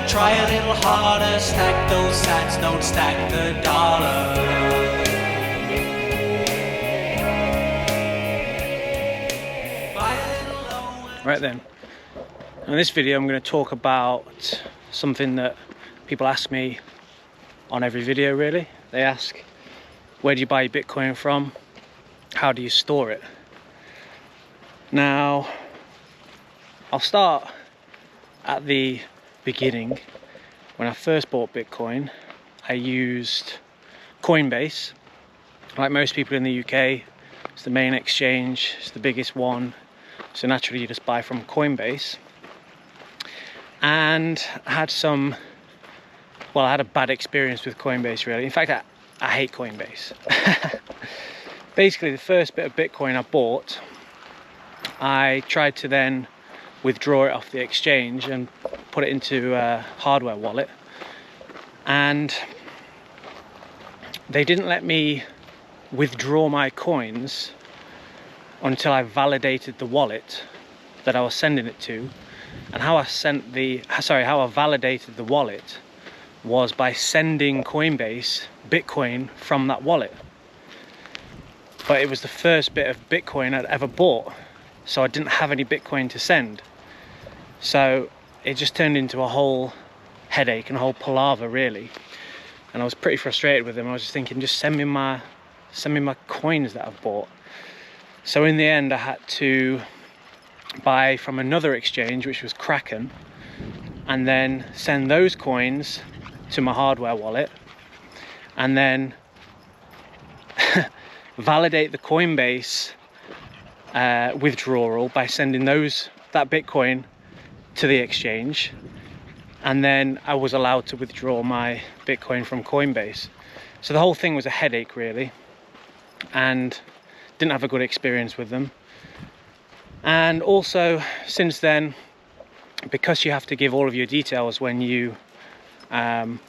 Try a little harder, stack those sats, don't stack the dollar. Right then, in this video I'm going to talk about something that people ask me on every video really. They ask, where do you buy your Bitcoin from? How do you store it? Now, I'll start at the beginning. When I first bought Bitcoin, I used Coinbase. Like most people in the UK, it's the main exchange, it's the biggest one. So naturally you just buy from Coinbase. And I had I had a bad experience with Coinbase really. In fact, I hate Coinbase. Basically, the first bit of Bitcoin I bought, I tried to then withdraw it off the exchange and put it into a hardware wallet. And they didn't let me withdraw my coins until I validated the wallet that I was sending it to. And how I validated the wallet was by sending Coinbase Bitcoin from that wallet. But it was the first bit of Bitcoin I'd ever bought, so I didn't have any Bitcoin to send. So it just turned into a whole headache and a whole palaver really. And I was pretty frustrated with them. I was just thinking, just send me my coins that I've bought. So in the end, I had to buy from another exchange, which was Kraken, and then send those coins to my hardware wallet, and then validate the Coinbase withdrawal by sending that Bitcoin to the exchange, and then I was allowed to withdraw my Bitcoin from Coinbase. So the whole thing was a headache really, and didn't have a good experience with them. And also since then, because you have to give all of your details when you sign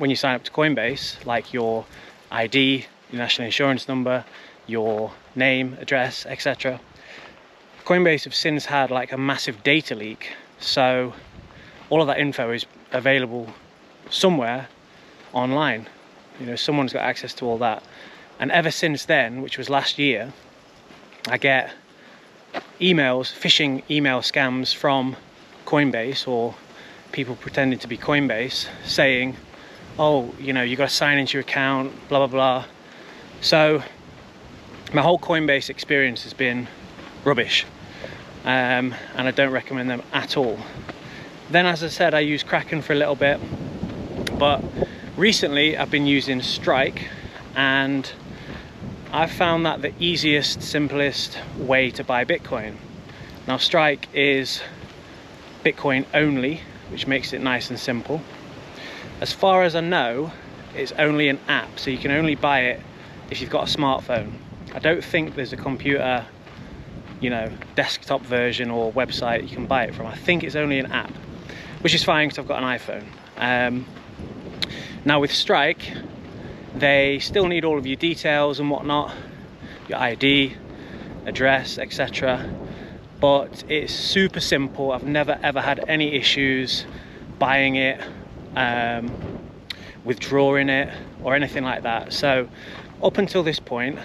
up to Coinbase, like your ID, your national insurance number, your name, address, etc. Coinbase have since had like a massive data leak, so all of that info is available somewhere online. You know, someone's got access to all that. And ever since then, which was last year, I get emails, phishing email scams from Coinbase, or people pretending to be Coinbase, saying, oh, you know, you got to sign into your account, blah, blah, blah. So my whole Coinbase experience has been rubbish, and I don't recommend them at all. Then, as I said, I used Kraken for a little bit, but recently I've been using Strike, and I've found that the easiest, simplest way to buy Bitcoin. Now, Strike is Bitcoin only, which makes it nice and simple. As far as I know, it's only an app, so you can only buy it if you've got a smartphone. I don't think there's a computer, you know, desktop version or website you can buy it from. I think it's only an app, which is fine because I've got an iPhone. Now with Strike, they still need all of your details and whatnot, your ID, address, etc. But it's super simple. I've never ever had any issues buying it, withdrawing it, or anything like that. So up until this point,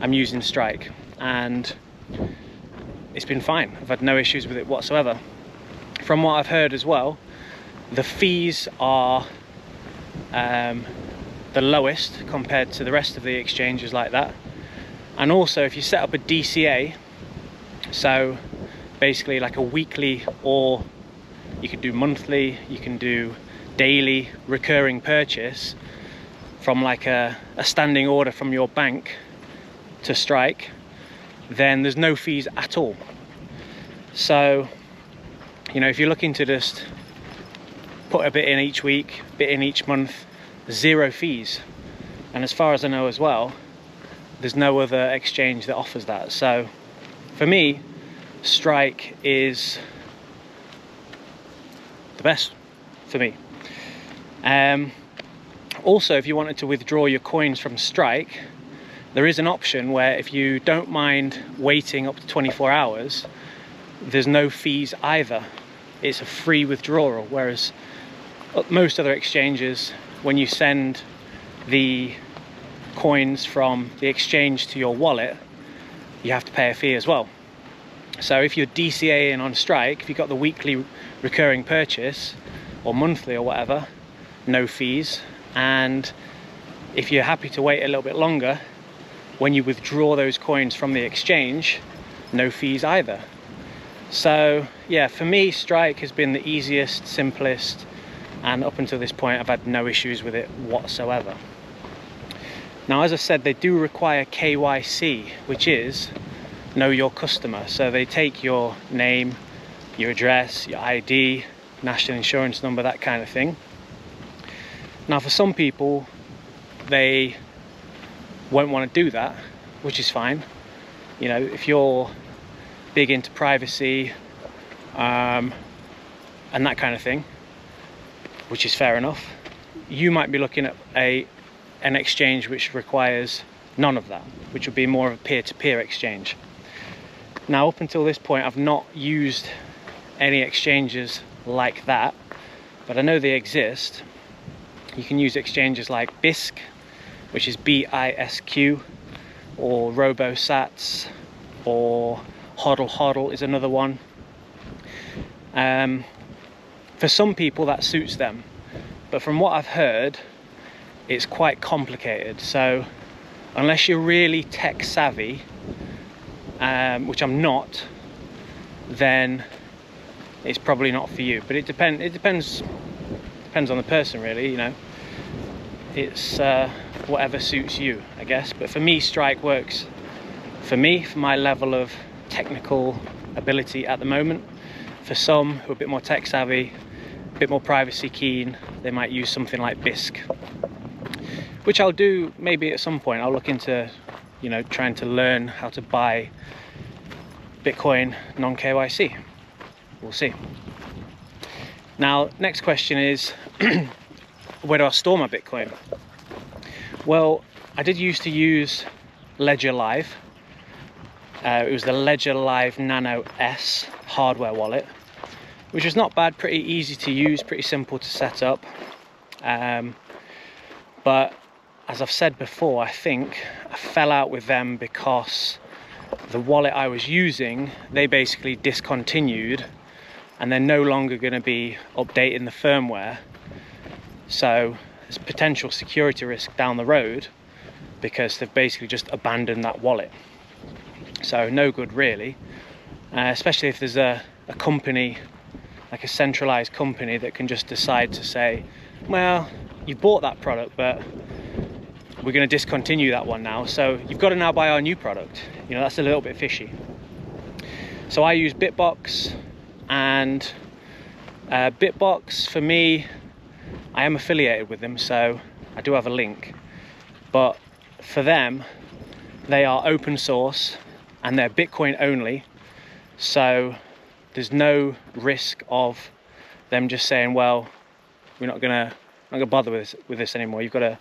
I'm using Strike, and it's been fine. I've had no issues with it whatsoever. From what I've heard as well, the fees are the lowest compared to the rest of the exchanges like that. And also, if you set up a DCA, so basically like a weekly, or you could do monthly, you can do daily recurring purchase from like a standing order from your bank to Strike, then there's no fees at all. So, you know, if you're looking to just put a bit in each week, bit in each month, zero fees. And as far as I know as well, there's no other exchange that offers that. So for me, Strike is the best for me. Also, if you wanted to withdraw your coins from Strike, there is an option where if you don't mind waiting up to 24 hours, there's no fees either. it's a free withdrawal, whereas most other exchanges, when you send the coins from the exchange to your wallet, you have to pay a fee as well. So if you're DCAing on Strike, if you've got the weekly recurring purchase or monthly or whatever, no fees. And if you're happy to wait a little bit longer, when you withdraw those coins from the exchange, no fees either. So yeah, for me, Strike has been the easiest, simplest, and up until this point I've had no issues with it whatsoever. Now, as I said, they do require KYC, which is know your customer. So they take your name, your address, your ID, national insurance number, that kind of thing. Now, for some people, they won't want to do that, which is fine. You know, if you're big into privacy and that kind of thing, which is fair enough, you might be looking at an exchange which requires none of that, which would be more of a peer-to-peer exchange. Now, up until this point, I've not used any exchanges like that, but I know they exist. You can use exchanges like BISC, which is BISQ, or RoboSats, or Hodl Hodl is another one. For some people that suits them, but from what I've heard, it's quite complicated. So unless you're really tech savvy, which I'm not, then it's probably not for you. But it depends on the person, really. You know, it's whatever suits you, I guess. But for me, Strike works for me, for my level of technical ability at the moment. For some who are a bit more tech savvy, a bit more privacy keen, they might use something like BISC, which I'll do maybe at some point. I'll look into, you know, trying to learn how to buy Bitcoin non-KYC. We'll see. Now, next question is, where do I store my Bitcoin? Well, I did used to use Ledger Live. It was the Ledger Live Nano S hardware wallet, which was not bad, pretty easy to use, pretty simple to set up. But as I've said before, I think I fell out with them because the wallet I was using, they basically discontinued, and they're no longer going to be updating the firmware. So there's potential security risk down the road because they've basically just abandoned that wallet. So no good, really, especially if there's a company, like a centralized company, that can just decide to say, well, you bought that product, but we're going to discontinue that one now, so you've got to now buy our new product. You know, that's a little bit fishy. So I use Bitbox, and Bitbox, for me, I am affiliated with them, so I do have a link. But for them, they are open source and they're Bitcoin only, so there's no risk of them just saying, well, we're not gonna bother with this anymore. You got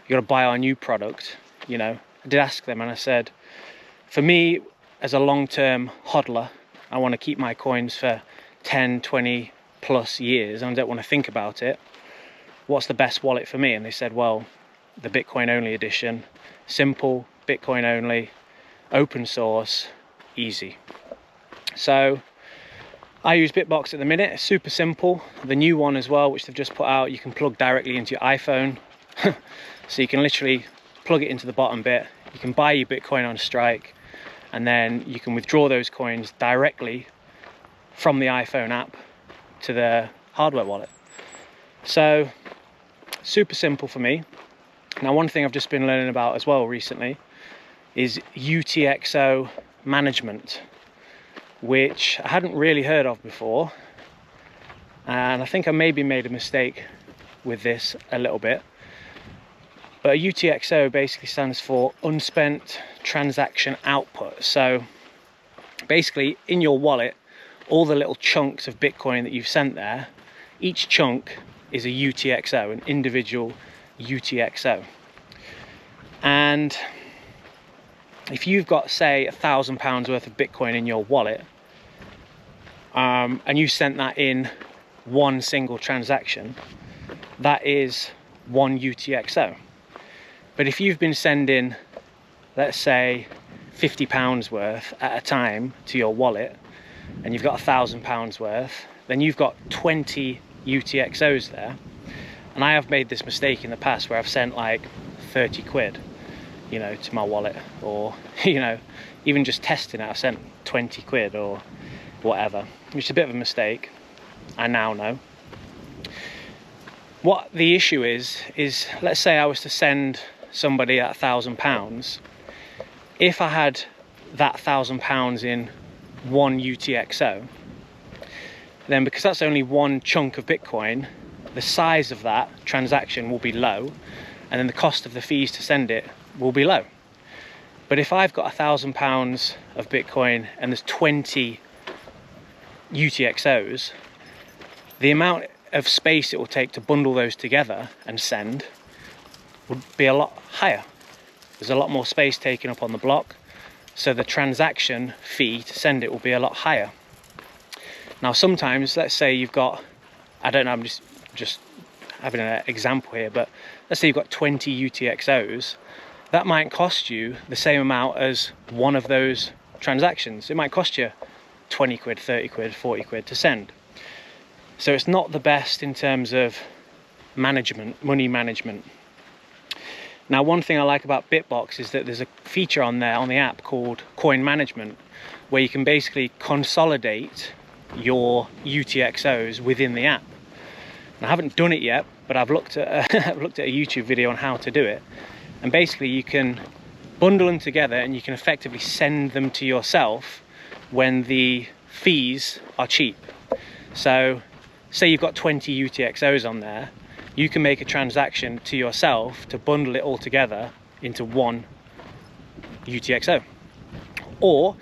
to buy our new product. You know, I did ask them, and I said, for me, as a long-term hodler, I want to keep my coins for 10, 20 plus years, and I don't want to think about it. What's the best wallet for me? And they said, well, the Bitcoin only edition, simple, Bitcoin only, open source, easy. So I use Bitbox at the minute. It's super simple. The new one as well, which they've just put out, you can plug directly into your iPhone. So you can literally plug it into the bottom bit. You can buy your Bitcoin on Strike, and then you can withdraw those coins directly from the iPhone app to the hardware wallet. So super simple for me. Now, one thing I've just been learning about as well recently is UTXO management, which I hadn't really heard of before. And I think I maybe made a mistake with this a little bit. But UTXO basically stands for unspent transaction output. So basically, in your wallet, all the little chunks of Bitcoin that you've sent there, each chunk is a UTXO, an individual UTXO. And if you've got, say, £1,000 worth of Bitcoin in your wallet, and you sent that in one single transaction, that is one UTXO. But if you've been sending, let's say, £50 worth at a time to your wallet, and you've got £1,000 worth, then you've got 20 UTXOs there. And I have made this mistake in the past where I've sent like 30 quid, you know, to my wallet, or, you know, even just testing it, I've sent 20 quid or whatever, which is a bit of a mistake. I now know. What the issue is let's say I was to send somebody at £1,000. If I had that £1,000 in one UTXO, then because that's only one chunk of Bitcoin, the size of that transaction will be low, and then the cost of the fees to send it will be low. But if I've got £1,000 of Bitcoin and there's 20 UTXOs, the amount of space it will take to bundle those together and send would be a lot higher. There's a lot more space taken up on the block, so the transaction fee to send it will be a lot higher. Now sometimes, let's say you've got, I don't know, I'm just having an example here, but let's say you've got 20 UTXOs, that might cost you the same amount as one of those transactions. It might cost you 20 quid, 30 quid, 40 quid to send. So it's not the best in terms of management, money management. Now, one thing I like about Bitbox is that there's a feature on there, on the app, called coin management, where you can basically consolidate your UTXOs within the app. And I haven't done it yet, but I've looked at I've looked at a YouTube video on how to do it. And basically you can bundle them together and you can effectively send them to yourself when the fees are cheap. So say you've got 20 UTXOs on there, you can make a transaction to yourself to bundle it all together into one UTXO. Or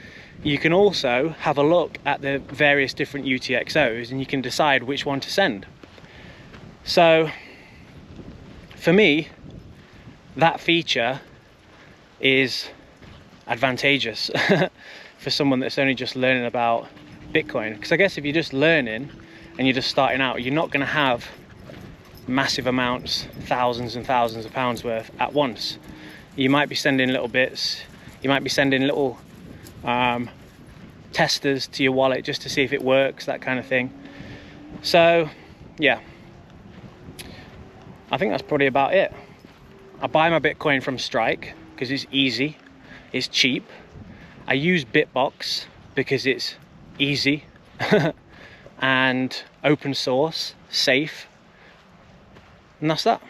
you can also have a look at the various different UTXOs and you can decide which one to send. So for me, that feature is advantageous for someone that's only just learning about Bitcoin. Because I guess if you're just learning and you're just starting out, you're not going to have massive amounts, thousands and thousands of pounds worth at once. You might be sending little bits, you might be sending little testers to your wallet just to see if it works, that kind of thing. So yeah, I think that's probably about it. I buy my Bitcoin from Strike because it's easy, it's cheap. I use Bitbox because it's easy and open source, safe, and that's that.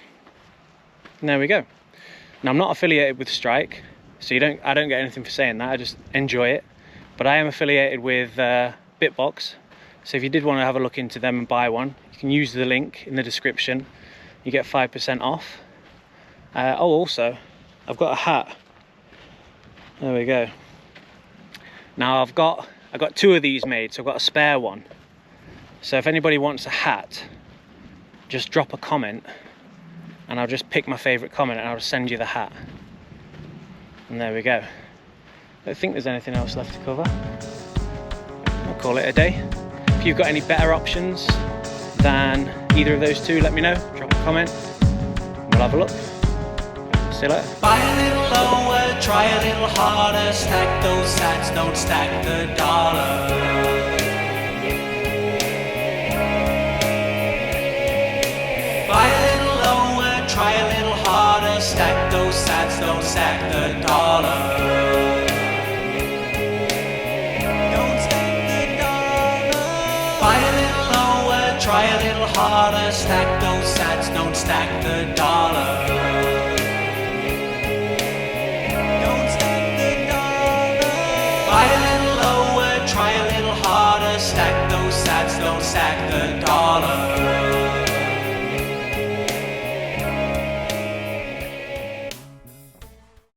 And there we go. Now, I'm not affiliated with Strike, so I don't get anything for saying that. I just enjoy it. But I am affiliated with Bitbox, so if you did want to have a look into them and buy one, you can use the link in the description. You get 5% off. Oh, also, I've got a hat. There we go. Now I got 2 of these made, so I've got a spare one. So if anybody wants a hat, just drop a comment and I'll just pick my favourite comment and I'll send you the hat. And there we go. I don't think there's anything else left to cover. I'll call it a day. If you've got any better options than either of those two, let me know. Drop a comment. We'll have a look. See you later. Buy a little lower, try a little harder, stack those sats, don't stack the dollar. Buy a little lower, try a little harder, stack those sats, don't stack the dollar. Don't stack the dollar. Buy a little lower, try a little harder, stack those sats, don't stack the dollar.